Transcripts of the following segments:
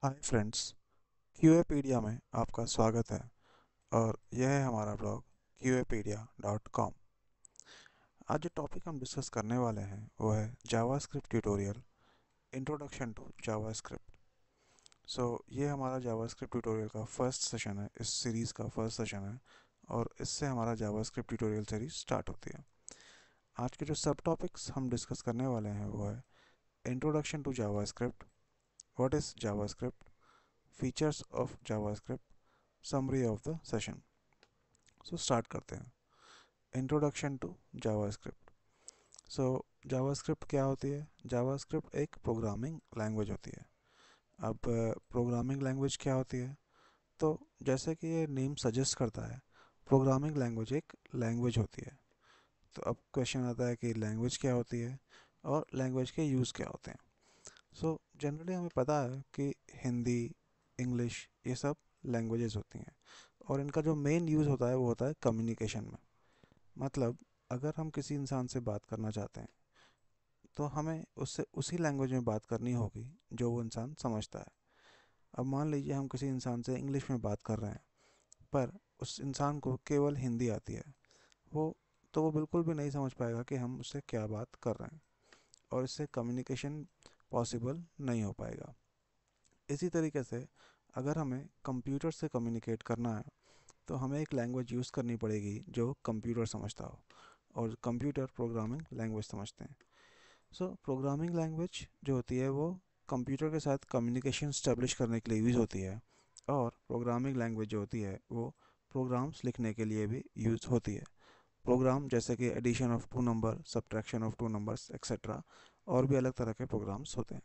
Hi friends, क्यूएपीडिया में आपका स्वागत है और यह है हमारा ब्लॉग QApedia.com। आज जो टॉपिक हम डिस्कस करने वाले हैं वो है JavaScript tutorial introduction to JavaScript. ये हमारा जावास्क्रिप्ट ट्यूटोरियल का फर्स्ट सेशन है, इस सीरीज़ का फर्स्ट सेशन है और इससे हमारा जावास्क्रिप्ट ट्यूटोरियल सीरीज स्टार्ट होती है। आज के जो सब टॉपिक्स हम डिस्कस करने वाले हैं वो है introduction to JavaScript, what is JavaScript, features of JavaScript, summary of the session. Start करते हैं। Introduction to JavaScript. So JavaScript क्या होती है? जावास्क्रिप्ट एक प्रोग्रामिंग लैंग्वेज होती है। अब प्रोग्रामिंग लैंग्वेज क्या होती है? तो जैसे कि ये नेम सजेस्ट करता है, प्रोग्रामिंग लैंग्वेज एक लैंग्वेज होती है। तो अब क्वेश्चन आता है कि लैंग्वेज क्या होती है और लैंग्वेज के यूज़ क्या होते हैं। जनरली हमें पता है कि हिंदी, इंग्लिश, ये सब लैंग्वेजेस होती हैं और इनका जो मेन यूज़ होता है वो होता है कम्युनिकेशन में। मतलब अगर हम किसी इंसान से बात करना चाहते हैं तो हमें उससे उसी लैंग्वेज में बात करनी होगी जो वो इंसान समझता है। अब मान लीजिए हम किसी इंसान से इंग्लिश में बात कर रहे हैं पर उस इंसान को केवल हिंदी आती है, वो वो बिल्कुल भी नहीं समझ पाएगा कि हम उससे क्या बात कर रहे हैं और इससे कम्युनिकेशन पॉसिबल नहीं हो पाएगा। इसी तरीके से अगर हमें कंप्यूटर से कम्युनिकेट करना है तो हमें एक लैंग्वेज यूज़ करनी पड़ेगी जो कंप्यूटर समझता हो, और कंप्यूटर प्रोग्रामिंग लैंग्वेज समझते हैं। प्रोग्रामिंग लैंग्वेज जो होती है वो कंप्यूटर के साथ कम्युनिकेशन स्टेब्लिश करने के लिए यूज़ होती है, और प्रोग्रामिंग लैंग्वेज जो होती है वो प्रोग्राम्स लिखने के लिए भी यूज़ होती है। प्रोग्राम जैसे कि addition of two number, subtraction of two numbers etcetera, और भी अलग तरह के प्रोग्राम्स होते हैं।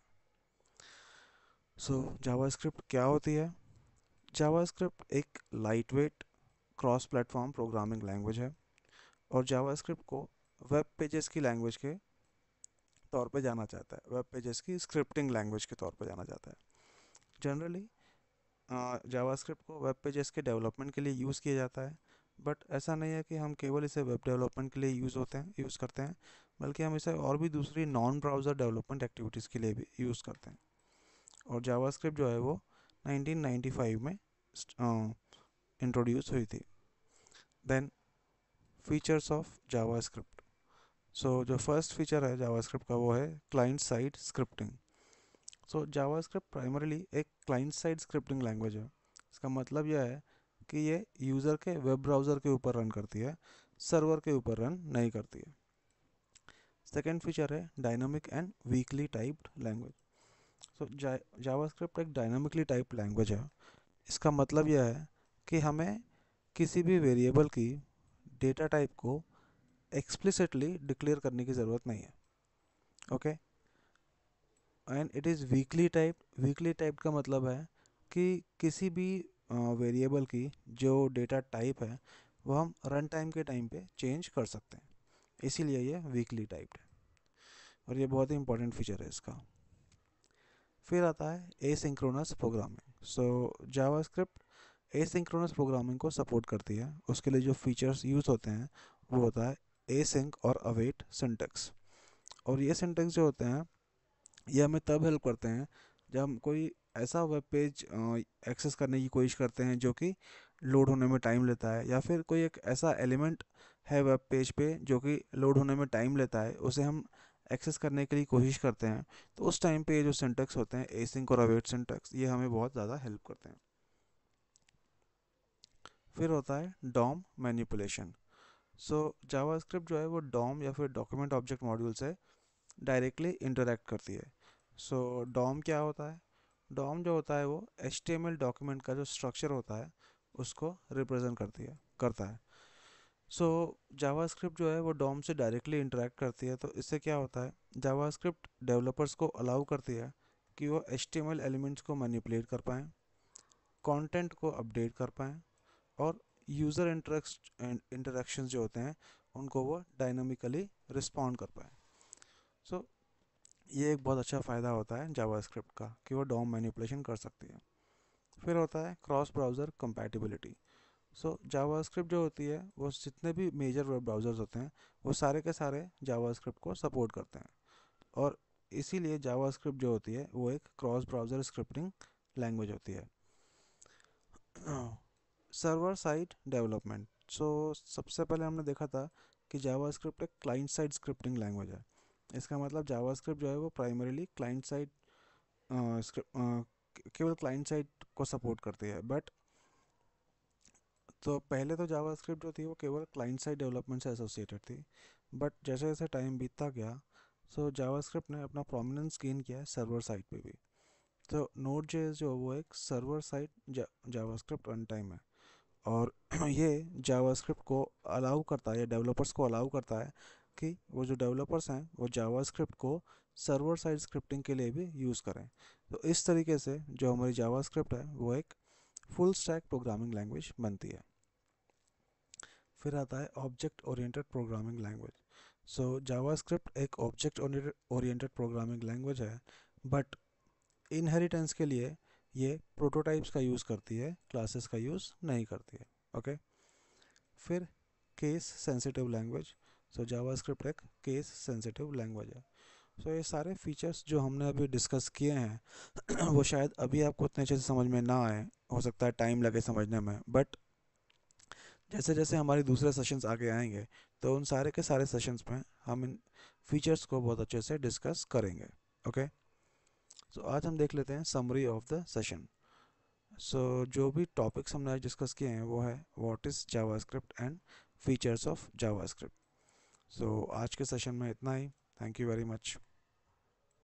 जावास्क्रिप्ट क्या होती है? जावास्क्रिप्ट एक light weight cross platform programming language है और जावास्क्रिप्ट को वेब पेजेस की लैंग्वेज के तौर पे जाना जाता है, वेब पेजेस की स्क्रिप्टिंग लैंग्वेज के तौर पे जाना जाता है। जनरली जावास्क्रिप्ट को वेब पेजेस के डेवलपमेंट के लिए यूज़ किया जाता है, बट ऐसा नहीं है कि हम केवल इसे वेब डेवलपमेंट के लिए यूज़ करते हैं, बल्कि हम इसे और भी दूसरी नॉन ब्राउज़र डेवलपमेंट एक्टिविटीज़ के लिए भी यूज़ करते हैं। और जावास्क्रिप्ट जो है वो 1995 में इंट्रोड्यूस हुई थी। Then features of JavaScript. जो फर्स्ट फीचर है जावास्क्रिप्ट का वो है client side scripting. JavaScript primarily एक क्लाइंट साइड स्क्रिप्टिंग लैंग्वेज है। इसका मतलब यह है कि ये यूज़र के वेब ब्राउज़र के ऊपर रन करती है, सर्वर के ऊपर रन नहीं करती है। सेकेंड फीचर है dynamic and weekly typed language. JavaScript एक डायनामिकली टाइप्ड लैंग्वेज है। इसका मतलब यह है कि हमें किसी भी वेरिएबल की डेटा टाइप को एक्सप्लिसिटली डिक्लेयर करने की ज़रूरत नहीं है। Okay, and it is weekly type. Weekly type का मतलब है कि किसी भी वेरिएबल की जो डेटा टाइप है वो हम रन टाइम के टाइम पे चेंज कर सकते हैं, इसीलिए ये वीकली टाइप्ड है और ये बहुत ही इंपॉर्टेंट फीचर है इसका। फिर आता है asynchronous programming. JavaScript asynchronous programming को सपोर्ट करती है। उसके लिए जो फीचर्स यूज़ होते हैं वो होता है एसिंक और अवेट सिंटेक्स। और ये सिंटेक्स जो होते हैं ये हमें तब हेल्प करते हैं जब हम कोई ऐसा वेब पेज एक्सेस करने की कोशिश करते हैं जो कि लोड होने में टाइम लेता है, या फिर कोई एक ऐसा एलिमेंट है वेब पेज पे जो कि लोड होने में टाइम लेता है, उसे हम एक्सेस करने के लिए कोशिश करते हैं। तो उस टाइम पे ये जो सिंटेक्स होते हैं एसिंक और अवेट सिंटेक्स, ये हमें बहुत ज़्यादा हेल्प करते हैं। फिर होता है डॉम मैनिपुलेशन। जावास्क्रिप्ट जो है वो डॉम या फिर डॉक्यूमेंट ऑब्जेक्ट मॉड्यूल से डायरेक्टली इंटरेक्ट करती है। डॉम क्या होता है? डॉम जो होता है वो HTML डॉक्यूमेंट का जो स्ट्रक्चर होता है उसको रिप्रेजेंट करता है। जावास्क्रिप्ट जो है वो डॉम से डायरेक्टली इंटरेक्ट करती है। तो इससे क्या होता है, जावास्क्रिप्ट डेवलपर्स को अलाउ करती है कि वो HTML एलिमेंट्स को मैनिपुलेट कर पाएँ, कंटेंट को अपडेट कर पाएँ, और यूज़र इंटरेक्शंस जो होते हैं उनको वो डायनामिकली रिस्पॉन्ड कर पाएँ। सो ये एक बहुत अच्छा फ़ायदा होता है जावास्क्रिप्ट का कि वो डॉम मैनिपुलेशन कर सकती है। फिर होता है क्रॉस ब्राउज़र कंपैटिबिलिटी। जावास्क्रिप्ट जो होती है वो जितने भी मेजर वेब ब्राउज़र्स होते हैं वो सारे के सारे जावास्क्रिप्ट को सपोर्ट करते हैं, और इसीलिए जावास्क्रिप्ट जो होती है वो एक क्रॉस ब्राउज़र स्क्रिप्टिंग लैंग्वेज होती है। Server side development. सो सबसे पहले हमने देखा था कि जावास्क्रिप्ट एक क्लाइंट साइड स्क्रिप्टिंग लैंग्वेज है। इसका मतलब जावास्क्रिप्ट जो है वो प्राइमरीली क्लाइंट साइड केवल क्लाइंट साइड को सपोर्ट करती है। बट तो पहले तो जावास्क्रिप्ट जो थी वो केवल क्लाइंट साइड डेवलपमेंट से एसोसिएटेड थी। बट जैसे जैसे टाइम बीतता गया, सो जावास्क्रिप्ट ने अपना प्रोमिनेंस गेन किया है सर्वर साइड पे भी। तो नोड जेएस जो वो एक server side JavaScript run time है। और ये जावास्क्रिप्ट को अलाउ करता है, या डेवलपर्स को अलाउ करता है कि वो जो डेवलपर्स हैं वो जावास्क्रिप्ट को सर्वर साइड स्क्रिप्टिंग के लिए भी यूज़ करें। तो इस तरीके से जो हमारी जावास्क्रिप्ट है वो एक फुल स्टैक प्रोग्रामिंग लैंग्वेज बनती है। फिर आता है ऑब्जेक्ट ओरिएंटेड प्रोग्रामिंग लैंग्वेज। सो जावास्क्रिप्ट एक ऑब्जेक्ट ओरिएंटेड प्रोग्रामिंग लैंग्वेज है, बट इनहेरिटेंस के लिए ये प्रोटोटाइप्स का यूज़ करती है, क्लासेस का यूज़ नहीं करती है। ओके। फिर केस सेंसिटिव लैंग्वेज। सो जावास्क्रिप्ट एक केस सेंसिटिव लैंग्वेज है। सो ये सारे फीचर्स जो हमने अभी डिस्कस किए हैं वो शायद अभी आपको उतने अच्छे से समझ में ना आए, हो सकता है टाइम लगे समझने में। बट जैसे जैसे हमारे दूसरे सेशंस आगे आएंगे तो उन सारे के सारे सेशंस में हम इन फीचर्स को बहुत अच्छे से डिस्कस करेंगे। ओके। सो आज हम देख लेते हैं समरी ऑफ द सेशन। सो जो भी टॉपिक्स हमने आज डिस्कस किए हैं वो है what is JavaScript and features of JavaScript. So आज के सेशन में इतना ही। Thank you very much.